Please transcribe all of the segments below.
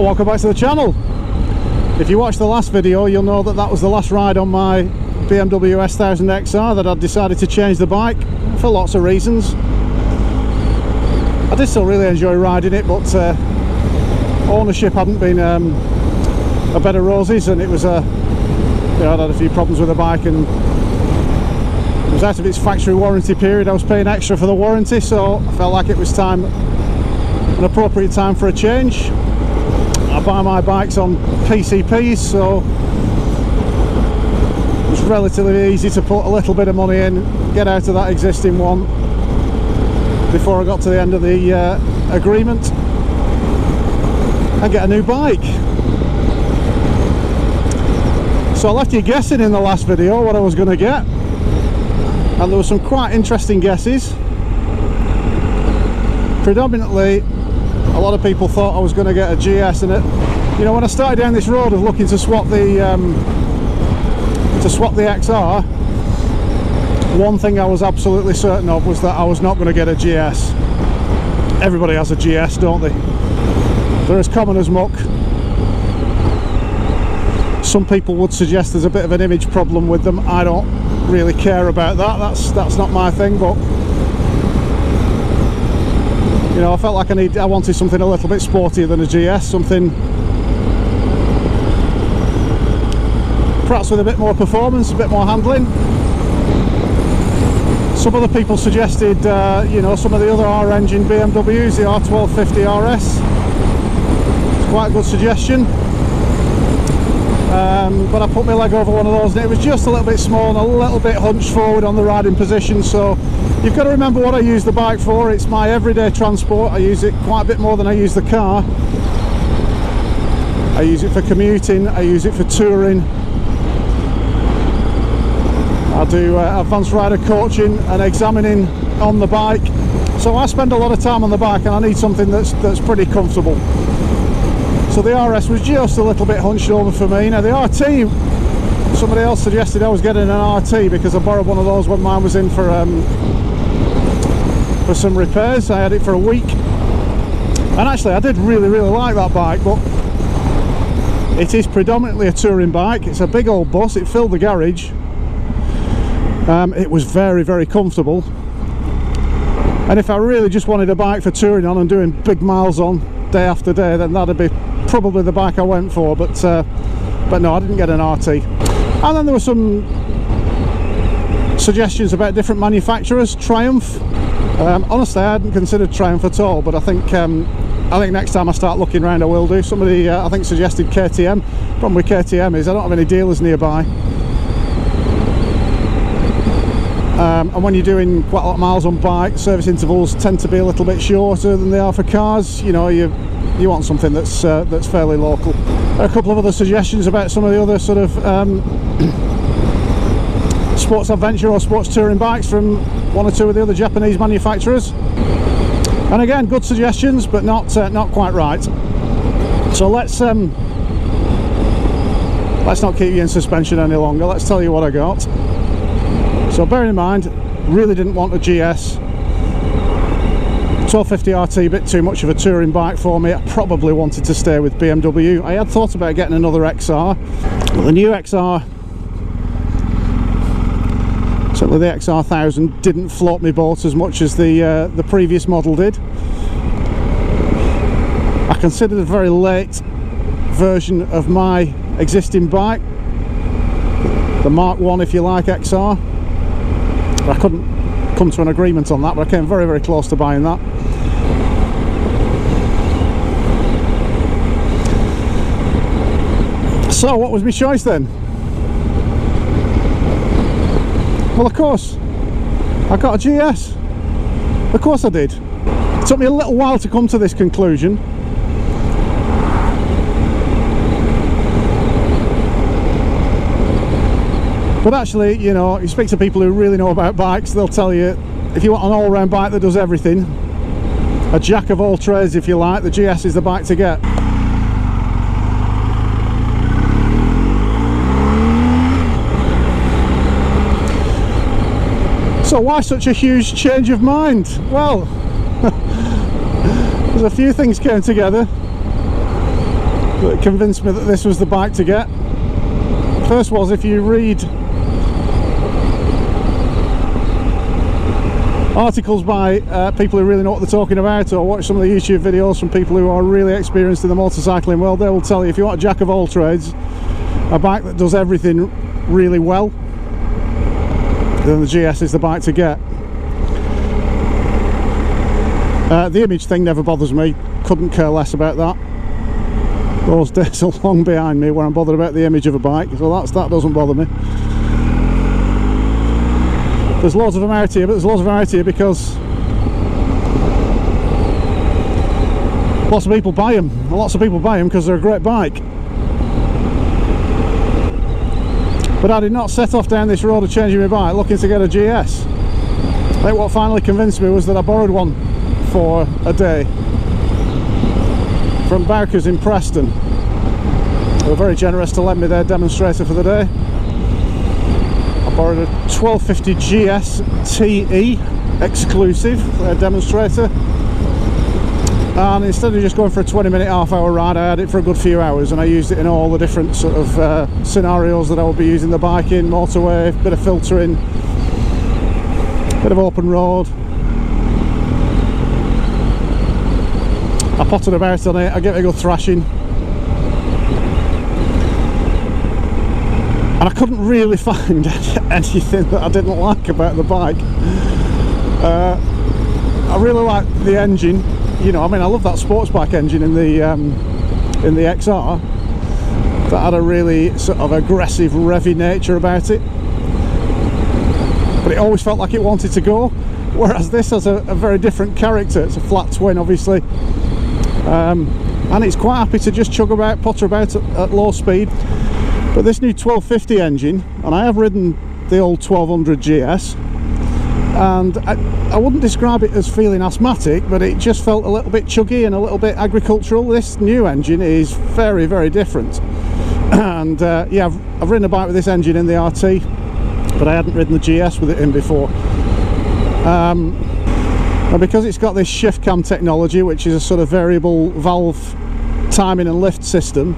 welcome back to the channel. If you watched the last video, you'll know that that was the last ride on my BMW S1000XR, that I'd decided to change the bike for lots of reasons. I did still really enjoy riding it, but ownership hadn't been a bed of roses, and it was I'd had a few problems with the bike, and it was out of its factory warranty period. I was paying extra for the warranty, so I felt like it was an appropriate time for a change. I buy my bikes on PCPs, so it was relatively easy to put a little bit of money in, get out of that existing one before I got to the end of the agreement and get a new bike. So I left you guessing in the last video what I was going to get, and there were some quite interesting guesses. Predominantly, a lot of people thought I was going to get a GS, and when I started down this road of looking to swap the XR, one thing I was absolutely certain of was that I was not going to get a GS. Everybody has a GS, don't they? They're as common as muck. Some people would suggest there's a bit of an image problem with them. I don't really care about that. That's not my thing, but I felt like I wanted something a little bit sportier than a GS, something perhaps with a bit more performance, a bit more handling. Some other people suggested, some of the other R-engine BMWs, the R1250RS. It's quite a good suggestion. But I put my leg over one of those, and it was just a little bit small and a little bit hunched forward on the riding position. So you've got to remember what I use the bike for. It's my everyday transport. I use it quite a bit more than I use the car. I use it for commuting, I use it for touring. I do advanced rider coaching and examining on the bike. So I spend a lot of time on the bike, and I need something that's pretty comfortable. So the RS was just a little bit hunched over for me. Now the RT, somebody else suggested I was getting an RT because I borrowed one of those when mine was in for some repairs. I had it for a week, and actually I did really like that bike, but it is predominantly a touring bike. It's a big old bus. It filled the garage. It was very comfortable, and if I really just wanted a bike for touring on and doing big miles on day after day, then that'd be probably the bike I went for. But no, I didn't get an RT. And then there were some suggestions about different manufacturers. Triumph. Honestly, I hadn't considered Triumph at all, but I think next time I start looking around I will do. Somebody I think suggested KTM. Problem with KTM is I don't have any dealers nearby. And when you're doing quite a lot of miles on bike, service intervals tend to be a little bit shorter than they are for cars. You want something that's fairly local. A couple of other suggestions about some of the other sort of sports adventure or sports touring bikes from one or two of the other Japanese manufacturers. And again, good suggestions, but not quite right. So let's not keep you in suspension any longer. Let's tell you what I got. So bearing in mind, really didn't want a GS. 1250 RT, a bit too much of a touring bike for me. I probably wanted to stay with BMW. I had thought about getting another XR, but the new XR, certainly the XR1000, didn't float my boat as much as the previous model did. I considered a very late version of my existing bike, the Mark 1 if you like XR. I couldn't come to an agreement on that, but I came very close to buying that. So what was my choice then? Well, of course I got a GS. Of course I did. It took me a little while to come to this conclusion. But actually, you speak to people who really know about bikes, they'll tell you if you want an all-round bike that does everything, a jack of all trades if you like, the GS is the bike to get. So why such a huge change of mind? Well, there's a few things came together. that convinced me that this was the bike to get. First was, if you read articles by people who really know what they're talking about, or watch some of the YouTube videos from people who are really experienced in the motorcycling world, they will tell you if you want a jack of all trades, a bike that does everything really well, then the GS is the bike to get. The image thing never bothers me, couldn't care less about that. Those days are long behind me where I'm bothered about the image of a bike, so that doesn't bother me. There's loads of them out here, but there's loads of them out here because lots of people buy them. And lots of people buy them because they're a great bike. But I did not set off down this road of changing my bike looking to get a GS. I think what finally convinced me was that I borrowed one for a day from Bowker's in Preston. They were very generous to lend me their demonstrator for the day. I borrowed a 1250 GS TE exclusive, their demonstrator, and instead of just going for a 20-minute, half-hour ride, I had it for a good few hours, and I used it in all the different sort of scenarios that I would be using the bike in: motorway, bit of filtering, bit of open road. I potted about on it, I gave it a good thrashing, and I couldn't really find anything that I didn't like about the bike. I really like the engine. You know, I mean, I love that sports bike engine in the XR. That had a really sort of aggressive, revvy nature about it, but it always felt like it wanted to go. Whereas this has a very different character. It's a flat twin, obviously, and it's quite happy to just chug about, potter about at low speed. But this new 1250 engine, and I have ridden the old 1200 GS, and I wouldn't describe it as feeling asthmatic, but it just felt a little bit chuggy and a little bit agricultural. This new engine is very, very different. And yeah, I've ridden a bike with this engine in the RT, but I hadn't ridden the GS with it in before. And because it's got this shift cam technology, which is a sort of variable valve timing and lift system,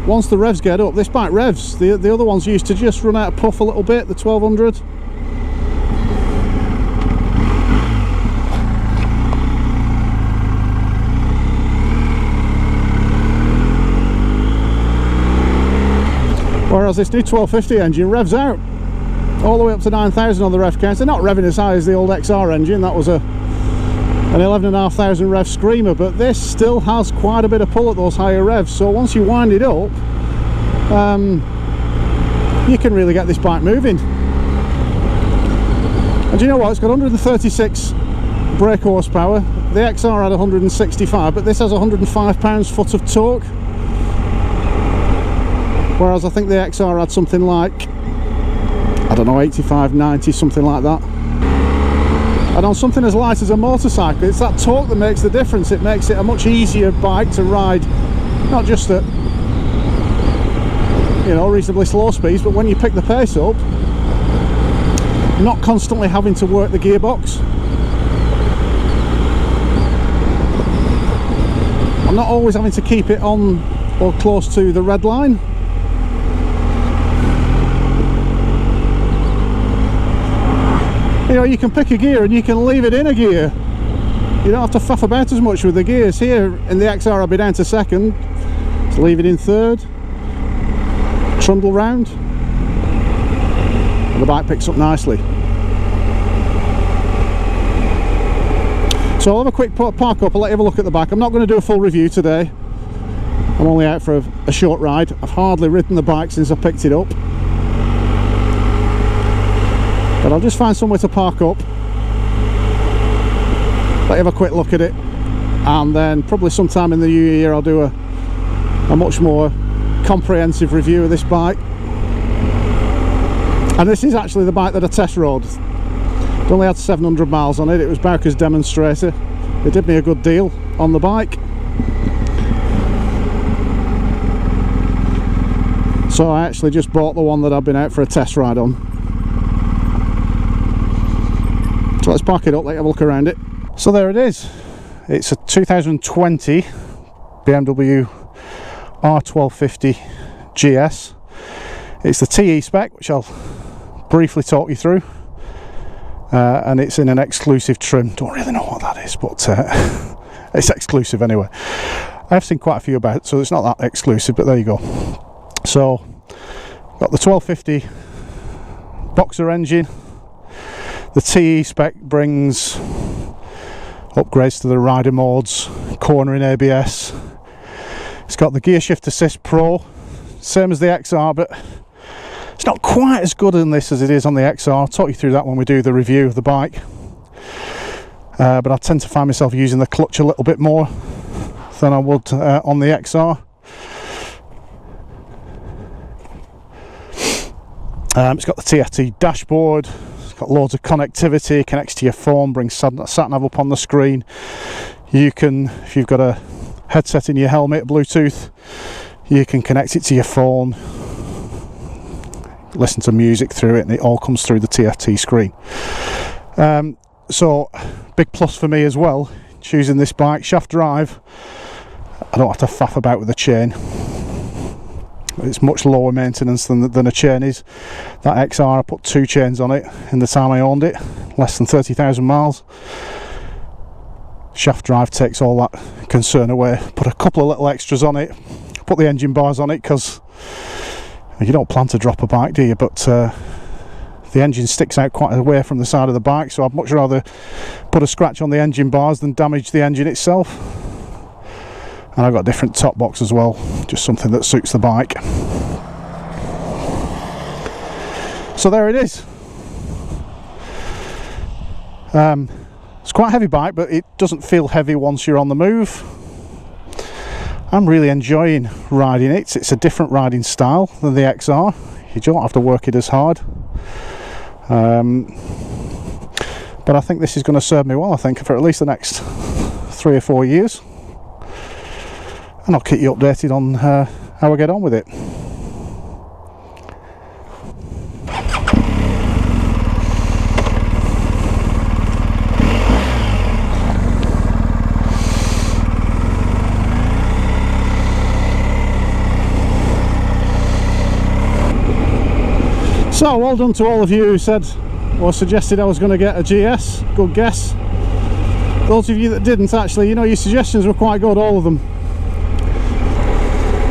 once the revs get up, this bike revs. The other ones used to just run out of puff a little bit, the 1200. Whereas this new 1250 engine revs out all the way up to 9,000 on the rev count. They're not revving as high as the old XR engine. That was an 11,500 rev screamer, but this still has quite a bit of pull at those higher revs. So once you wind it up, you can really get this bike moving. And do you know what? It's got 136 brake horsepower. The XR had 165, but this has 105 pounds-foot of torque. Whereas I think the XR had something like, I don't know, 85, 90, something like that. And on something as light as a motorcycle, it's that torque that makes the difference. It makes it a much easier bike to ride, not just at, you know, reasonably slow speeds, but when you pick the pace up, not constantly having to work the gearbox. I'm not always having to keep it on or close to the red line. You know, you can pick a gear and you can leave it in a gear. You don't have to faff about as much with the gears. Here in the XR I'll be down to second, just leave it in third, trundle round, and the bike picks up nicely. So I'll have a quick park up, I'll let you have a look at the back. I'm not going to do a full review today. I'm only out for a short ride. I've hardly ridden the bike since I picked it up. But I'll just find somewhere to park up, let you have a quick look at it, and then probably sometime in the new year I'll do a much more comprehensive review of this bike. And this is actually the bike that I test rode. It only had 700 miles on it. It was Bowker's demonstrator. They did me a good deal on the bike. So I actually just bought the one that I've been out for a test ride on. So let's park it up, let you have a look around it. So there it is. It's a 2020 BMW R1250 GS. It's the TE spec, which I'll briefly talk you through, and it's in an exclusive trim. Don't really know what that is, but it's exclusive anyway. I've seen quite a few about it, so it's not that exclusive, but there you go. So got the 1250 boxer engine. The TE spec brings upgrades to the rider modes, cornering ABS. It's got the gear shift assist pro, same as the XR, but it's not quite as good in this as it is on the XR. I'll talk you through that when we do the review of the bike. But I tend to find myself using the clutch a little bit more than I would on the XR. It's got the TFT dashboard. It's got loads of connectivity, connects to your phone, brings sat-nav up on the screen. You can, if you've got a headset in your helmet, Bluetooth, you can connect it to your phone, listen to music through it, and it all comes through the TFT screen. So big plus for me as well, choosing this bike, shaft drive. I don't have to faff about with the chain. It's much lower maintenance than a chain is. That XR, I put 2 chains on it in the time I owned it, less than 30,000 miles. Shaft drive takes all that concern away. Put a couple of little extras on it, put the engine bars on it, because you don't plan to drop a bike, do you? But the engine sticks out quite a way from the side of the bike, so I'd much rather put a scratch on the engine bars than damage the engine itself. And I've got a different top box as well, just something that suits the bike. So there it is. It's quite a heavy bike, but it doesn't feel heavy once you're on the move. I'm really enjoying riding it. It's a different riding style than the XR. You don't have to work it as hard. But I think this is going to serve me well, I think, for at least the next 3 or 4 years. And I'll keep you updated on how I get on with it. So well done to all of you who said or suggested I was going to get a GS. Good guess. Those of you that didn't, actually, you know, your suggestions were quite good, all of them.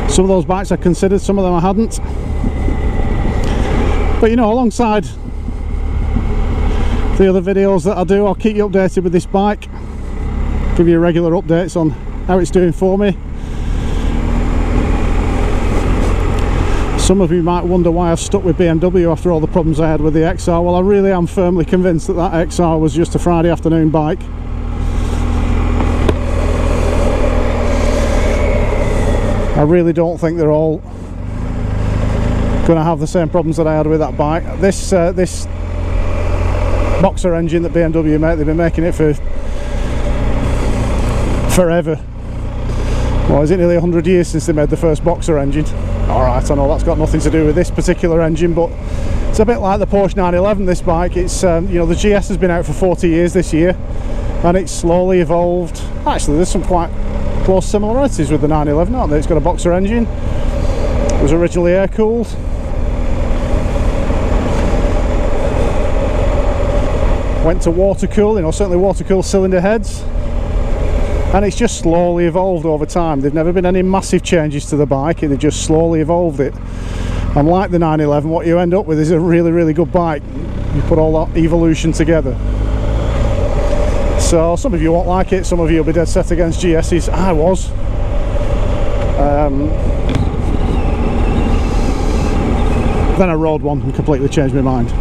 Some of those bikes I considered, some of them I hadn't. But you know, alongside the other videos that I do, I'll keep you updated with this bike, give you regular updates on how it's doing for me. Some of you might wonder why I've stuck with BMW after all the problems I had with the XR. Well, I really am firmly convinced that that XR was just a Friday afternoon bike. I really don't think they're all going to have the same problems that I had with that bike. This boxer engine that BMW make, they've been making it for forever. Well, is it nearly 100 years since they made the first boxer engine? Alright, I know that's got nothing to do with this particular engine, but it's a bit like the Porsche 911, this bike. It's you know, the GS has been out for 40 years this year, and it's slowly evolved. Actually, there's some quite close similarities with the 911, aren't there? It's got a boxer engine. It was originally air-cooled. Went to water-cooled, certainly water-cooled cylinder heads. And it's just slowly evolved over time. There've never been any massive changes to the bike, they just slowly evolved it. And like the 911, what you end up with is a really, really good bike. You put all that evolution together. So some of you won't like it, some of you will be dead set against GS's. I was. Then I rode one and completely changed my mind.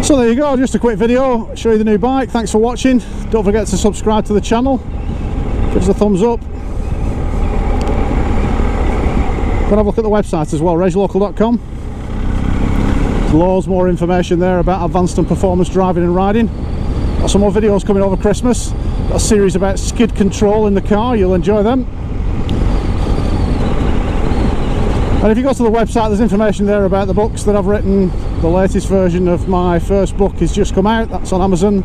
So there you go, just a quick video, show you the new bike. Thanks for watching. Don't forget to subscribe to the channel. Give us a thumbs up. Go and have a look at the website as well, ragelocal.com. There's loads more information there about advanced and performance driving and riding. Got some more videos coming over Christmas. Got a series about skid control in the car, you'll enjoy them. And if you go to the website, there's information there about the books that I've written. The latest version of my first book has just come out, that's on Amazon.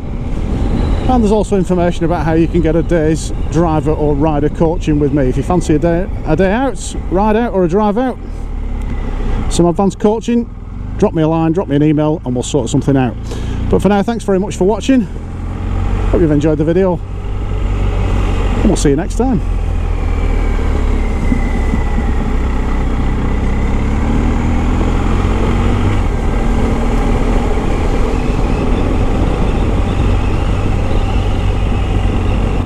And there's also information about how you can get a day's driver or rider coaching with me. If you fancy a day out, ride out or a drive out, some advanced coaching, drop me a line, drop me an email, and we'll sort something out. But for now, thanks very much for watching. Hope you've enjoyed the video, and we'll see you next time.